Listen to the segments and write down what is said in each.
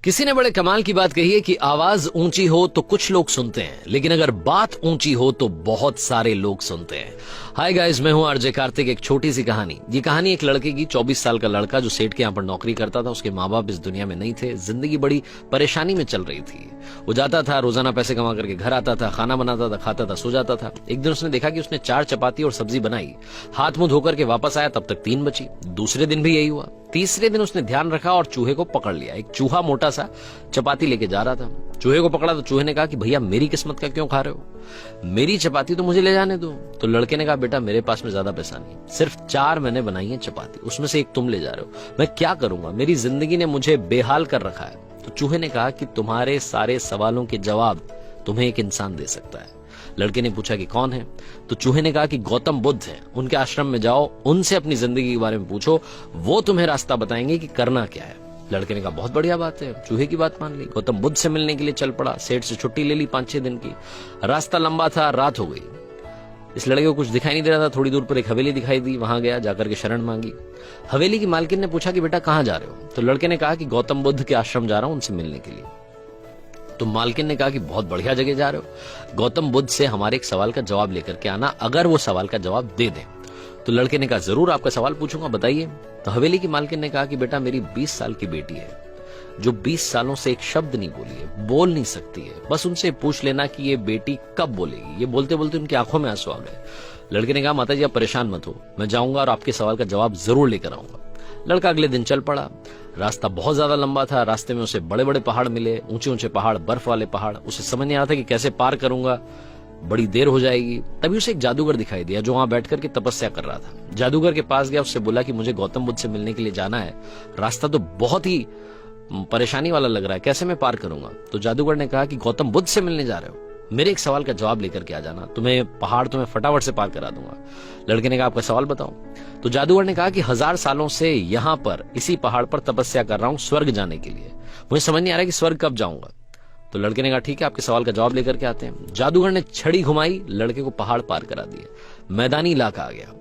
किसी ने बड़े कमाल की बात कही है कि आवाज ऊंची हो तो कुछ लोग सुनते हैं, लेकिन अगर बात ऊंची हो तो बहुत सारे लोग सुनते हैं। हाय गाइस, मैं हूं आरजे कार्तिक। एक छोटी सी कहानी। ये कहानी एक लड़के की। 24 साल का लड़का जो सेठ के यहाँ पर नौकरी करता था। उसके माँ बाप इस दुनिया में नहीं थे। जिंदगी बड़ी परेशानी में चल रही थी। वो जाता था, रोजाना पैसे कमा करके घर आता था, खाना बनाता था, खाता था, सो जाता था। एक दिन उसने देखा कि उसने 4 चपाती और सब्जी बनाई। हाथ मुंह धोकर के वापस आया, तब तक 3 बची। दूसरे दिन भी यही हुआ। तीसरे दिन उसने ध्यान रखा और चूहे को पकड़ लिया। एक चूहा मोटा सा चपाती लेके जा रहा था। चूहे को पकड़ा तो चूहे ने कहा कि भैया मेरी किस्मत का क्यों खा रहे हो, मेरी चपाती तो मुझे ले जाने दो। तो लड़के ने कहा बेटा मेरे पास में ज्यादा पैसा नहीं, सिर्फ 4 मैंने बनाई है चपाती, उसमें से एक तुम ले जा रहे हो, मैं क्या करूंगा, मेरी जिंदगी ने मुझे बेहाल कर रखा है। तो चूहे ने कहा कि तुम्हारे सारे सवालों के जवाब तुम्हें एक इंसान दे सकता है। लड़के ने पूछा कि कौन है? तो चूहे ने कहा कि गौतम बुद्ध है, उनके आश्रम में जाओ, उनसे अपनी जिंदगी के बारे में पूछो, वो तुम्हें रास्ता बताएंगे कि करना क्या है। लड़के ने कहा बहुत बढ़िया बात है। चूहे की बात मान ली, गौतम बुद्ध से मिलने के लिए चल पड़ा। सेठ से छुट्टी ले ली 5-6 दिन की। रास्ता लंबा था, रात हो गई। इस लड़के को कुछ दिखाई नहीं दे रहा था। थोड़ी दूर पर एक हवेली दिखाई दी, वहां गया, जाकर के शरण मांगी। हवेली की मालकिन ने पूछा कि बेटा कहां जा रहे हो? तो लड़के ने कहा कि गौतम बुद्ध के आश्रम जा रहा हूं, उनसे मिलने के लिए। तो मालकिन ने कहा कि बहुत बढ़िया जगह जा रहे हो, गौतम बुद्ध से हमारे एक सवाल का जवाब लेकर के आना, अगर वो सवाल का जवाब दे दें। तो लड़के ने कहा जरूर, आपका सवाल पूछूंगा, बताइए। तो हवेली की मालकिन ने कहा कि बेटा मेरी 20 साल की बेटी है, जो 20 सालों से एक शब्द नहीं बोली है, बोल नहीं सकती है। बस उनसे पूछ लेना कि ये बेटी कब बोलेगी। ये बोलते बोलते उनकी आंखों में आंसू आ गए। लड़के ने कहा माता जी आप परेशान मत हो, मैं जाऊंगा और आपके सवाल का जवाब जरूर लेकर आऊंगा। लड़का अगले दिन चल पड़ा। रास्ता बहुत ज्यादा लंबा था। रास्ते में उसे बड़े बड़े पहाड़ मिले, ऊंचे ऊंचे पहाड़, बर्फ वाले पहाड़। उसे समझ नहीं आ रहा था कि कैसे पार करूंगा, बड़ी देर हो जाएगी। तभी उसे एक जादूगर दिखाई दिया जो वहां बैठ करके तपस्या कर रहा था। जादूगर के पास गया, उससे बोला कि मुझे गौतम बुद्ध से मिलने के लिए जाना है, रास्ता तो बहुत ही परेशानी वाला लग रहा है, कैसे मैं पार करूंगा? तो जादूगर ने कहा कि गौतम बुद्ध से मिलने जा रहे हो, मेरे एक सवाल का जवाब लेकर के आ जाना, पहाड़ तुम्हें फटाफट से पार करा दूंगा। लड़के ने कहा आपका सवाल बताओ। तो जादूगर ने कहा कि 1000 सालों से यहां पर इसी पहाड़ पर तपस्या कर रहा हूं स्वर्ग जाने के लिए, मुझे समझ नहीं आ रहा कि स्वर्ग कब जाऊंगा। तो लड़के ने कहा ठीक है, आपके सवाल का जवाब लेकर के आते हैं। जादूगर ने छड़ी घुमाई, लड़के को पहाड़ पार करा दिए। मैदानी इलाका आ गया।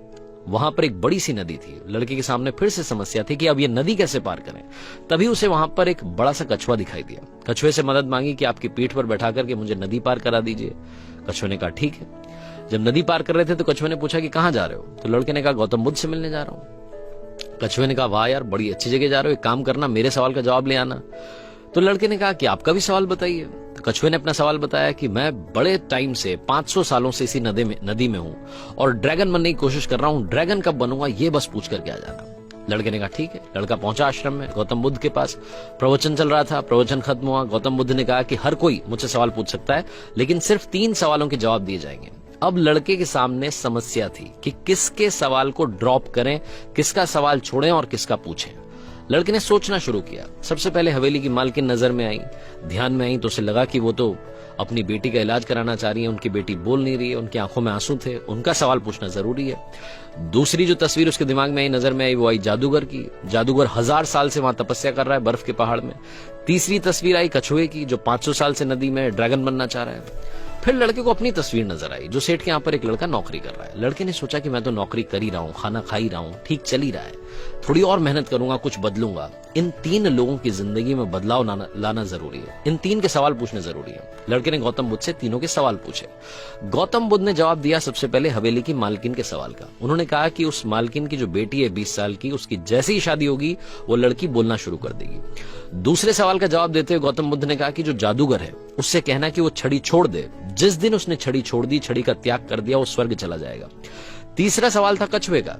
वहां पर एक बड़ी सी नदी थी। लड़के के सामने फिर से समस्या थी कि अब ये नदी कैसे पार करें। तभी उसे वहां पर एक बड़ा सा कछुआ दिखाई दिया। कछुए से मदद मांगी कि आपकी पीठ पर बैठा करके मुझे नदी पार करा दीजिए। कछुए ने कहा ठीक है। जब नदी पार कर रहे थे तो कछुए ने पूछा कि कहां जा रहे हो? तो लड़के ने कहा गौतम बुद्ध से मिलने जा रहा हूं। कछुए ने कहा वाह यार, बड़ी अच्छी जगह जा रहे हो, एक काम करना मेरे सवाल का जवाब ले आना। तो लड़के ने कहा कि आपका भी सवाल बताइए। तो कछुए ने अपना सवाल बताया कि मैं बड़े टाइम से 500 सालों से इसी नदी में हूं और ड्रैगन बनने की कोशिश कर रहा हूं, ड्रैगन कब बनूंगा ये बस पूछ करके आ जाना। लड़के ने कहा ठीक है। लड़का पहुंचा आश्रम में, गौतम बुद्ध के पास। प्रवचन चल रहा था, प्रवचन खत्म हुआ। गौतम बुद्ध ने कहा कि हर कोई मुझसे सवाल पूछ सकता है, लेकिन सिर्फ 3 सवालों के जवाब दिए जाएंगे। अब लड़के के सामने समस्या थी कि किसके सवाल को ड्रॉप करें, किसका सवाल छोड़ें और किसका पूछें। लड़के ने सोचना शुरू किया। सबसे पहले हवेली की मालकिन नजर में आई, ध्यान में आई, तो उसे लगा कि वो तो अपनी बेटी का इलाज कराना चाह रही है, उनकी बेटी बोल नहीं रही है, उनकी आंखों में आंसू थे, उनका सवाल पूछना जरूरी है। दूसरी जो तस्वीर उसके दिमाग में आई, नजर में आई, वो आई जादूगर की। जादूगर 1000 साल से वहां तपस्या कर रहा है बर्फ के पहाड़ में। तीसरी तस्वीर आई कछुए की, जो 500 साल से नदी में ड्रैगन बनना चाह रहा है। फिर लड़के को अपनी तस्वीर नजर आई, जो सेठ के यहाँ पर एक लड़का नौकरी कर रहा है। लड़के ने सोचा कि मैं तो नौकरी कर ही रहा हूँ, खाना खा ही रहा हूँ, ठीक चल ही रहा है, थोड़ी और मेहनत करूंगा, कुछ बदलूंगा। इन 3 लोगों की जिंदगी में बदलाव लाना जरूरी है, इन 3 के सवाल पूछने जरूरी है। लड़के ने गौतम बुद्ध से तीनों के सवाल पूछे। गौतम बुद्ध ने जवाब दिया सबसे पहले हवेली की मालकिन के सवाल का। उन्होंने कहा कि उस मालकिन की जो बेटी है 20 साल की, उसकी जैसे ही शादी होगी वो लड़की बोलना शुरू कर देगी। दूसरे सवाल का जवाब देते हुए गौतम बुद्ध ने कहा कि जो जादूगर है उससे कहना कि वो छड़ी छोड़ दे, जिस दिन उसने छड़ी छोड़ दी, छड़ी का त्याग कर दिया, वो स्वर्ग चला जाएगा। तीसरा सवाल था कछुए का।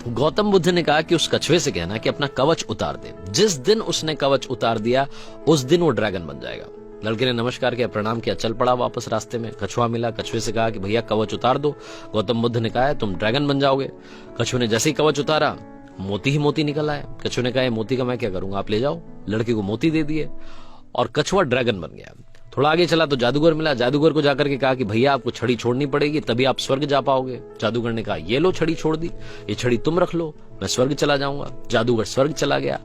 गौतम बुद्ध ने कहा कि उस कछुए से कहना कि अपना कवच उतार दे, जिस दिन उसने कवच उतार दिया उस दिन वो ड्रैगन बन जाएगा। लड़के ने नमस्कार किया, प्रणाम किया, चल पड़ा वापस। रास्ते में कछुआ मिला। कछुए से कहा कि भैया कवच उतार दो। गौतम बुद्ध ने कहा तुम ड्रैगन बन जाओगे। कछुए ने जैसे ही कवच उतारा, मोती ही मोती निकल आया। कछुए ने कहा मोती का मैं क्या करूंगा, आप ले जाओ। लड़के को मोती दे दिए और कछुआ ड्रैगन बन गया। थोड़ा आगे चला तो जादूगर मिला। जादूगर को जाकर के कहा कि भैया आपको छड़ी छोड़नी पड़ेगी, तभी आप स्वर्ग जा पाओगे। जादूगर ने कहा ये लो छड़ी छोड़ दी, ये छड़ी तुम रख लो, मैं स्वर्ग चला जाऊंगा। जादूगर स्वर्ग चला गया।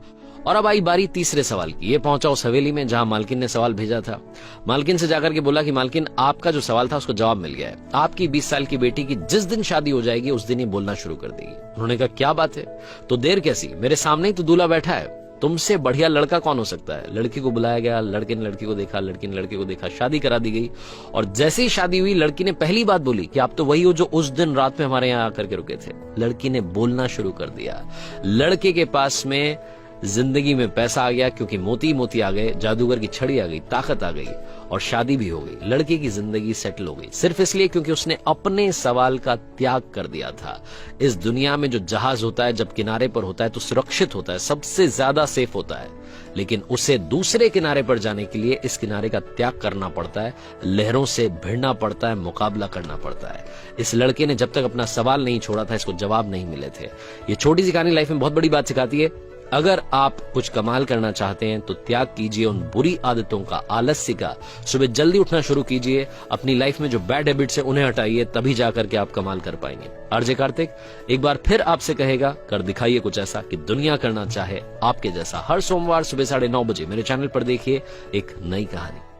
और अब आई बारी तीसरे सवाल की। ये पहुंचा उस हवेली में जहां मालकिन ने सवाल भेजा था। मालकिन से जाकर के बोला कि मालकिन आपका जो सवाल था उसको जवाब मिल गया है। आपकी 20 साल की बेटी की जिस दिन शादी हो जाएगी उस दिन ही बोलना शुरू कर देगी। उन्होंने कहा क्या बात है, तो देर कैसी, मेरे सामने ही तो दूल्हा बैठा है। तुमसे बढ़िया लड़का कौन हो सकता है। लड़की को बुलाया गया, लड़के ने लड़की को देखा, लड़की ने लड़के को देखा, शादी करा दी गई। और जैसे ही शादी हुई, लड़की ने पहली बात बोली कि आप तो वही हो जो उस दिन रात में हमारे यहाँ आकर के रुके थे। लड़की ने बोलना शुरू कर दिया। लड़के के पास में जिंदगी में पैसा आ गया, क्योंकि मोती मोती आ गए, जादूगर की छड़ी आ गई, ताकत आ गई, और शादी भी हो गई। लड़के की जिंदगी सेटल हो गई, सिर्फ इसलिए क्योंकि उसने अपने सवाल का त्याग कर दिया था। इस दुनिया में जो जहाज होता है जब किनारे पर होता है तो सुरक्षित होता है, सबसे ज्यादा सेफ होता है, लेकिन उसे दूसरे किनारे पर जाने के लिए इस किनारे का त्याग करना पड़ता है, लहरों से भिड़ना पड़ता है, मुकाबला करना पड़ता है। इस लड़के ने जब तक अपना सवाल नहीं छोड़ा था, इसको जवाब नहीं मिले थे। ये छोटी सी कहानी लाइफ में बहुत बड़ी बात सिखाती है। अगर आप कुछ कमाल करना चाहते हैं तो त्याग कीजिए उन बुरी आदतों का, आलस्य का। सुबह जल्दी उठना शुरू कीजिए, अपनी लाइफ में जो बैड हैबिट्स है उन्हें हटाइए, तभी जाकर के आप कमाल कर पाएंगे। आरजे कार्तिक एक बार फिर आपसे कहेगा, कर दिखाइए कुछ ऐसा कि दुनिया करना चाहे आपके जैसा। हर सोमवार सुबह 9:30 बजे मेरे चैनल पर देखिए एक नई कहानी।